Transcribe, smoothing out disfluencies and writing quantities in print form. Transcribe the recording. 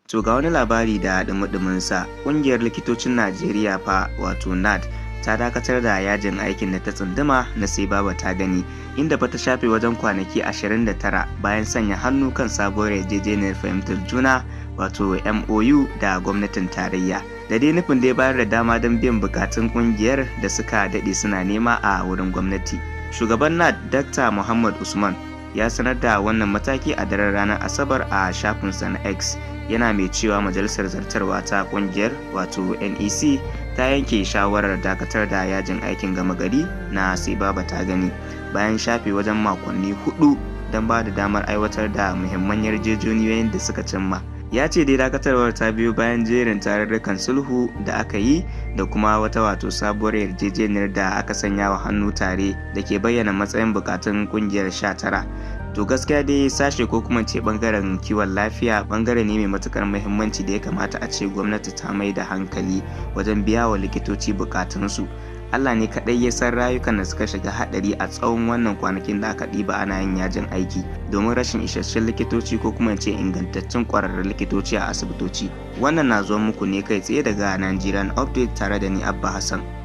To ga wani labari da dumi-duminsa, ƙungiyar likitocin Najeriya fa wato NAD ta dakatar da yajin aikin da ta tsunduma na sai baba ta gani, inda fa ta shafe wajen kwanaki 29 bayan sanya hannu kan sabuwar yarjejeniyar fahimtar juna wato MOU da gwamnatin tarayya. Da dai nufin dai bayar da dama don biyan bukatun ƙungiyar da suka daɗe suna nema a wurin gwamnati. Shugaban NAD Dr. Muhammad Usman ya sanar da wannan mataki a daren ranar Asabar a shafinsa na X, yana mai cewa majalisar zartarwa ta kungiyar wato NEC ta yanke shawarar dakatar da yajin aikin gama gari na sai baba ta gani bayan shafe wajen makonni 4 don ba da damar aiwatar da muhimman yarjejeniyoyin da suka cimma. Ya ce dai dakatarwar ta biyo bayan jerin tarurrukan sulhu da aka yi da kuma wata wato sabuwar yarjejeniyar da aka sanya wa hannu tare da ke bayyana matsayin bukatun kungiyar 19. To gaskiya dai sashe ko kuma ce bangaren kiwon lafiya bangare ne mai matukar muhimmanci da ya kamata a ce gwamnati ta mai da hankali wajen biya wa likitoci bukatunsu. Allah ne kaɗai ya san rayukan da suka shiga haɗari a tsawon wannan kwanakin da aka ɗiba ana yin yajin aiki domin rashin isasshen likitoci ko kuma ce ingantaccen ƙwararrun likitoci a asibitoci. Wannan na zuwa muku ne kai tsaye daga Nigerian Update tare da ni Abba Hassan.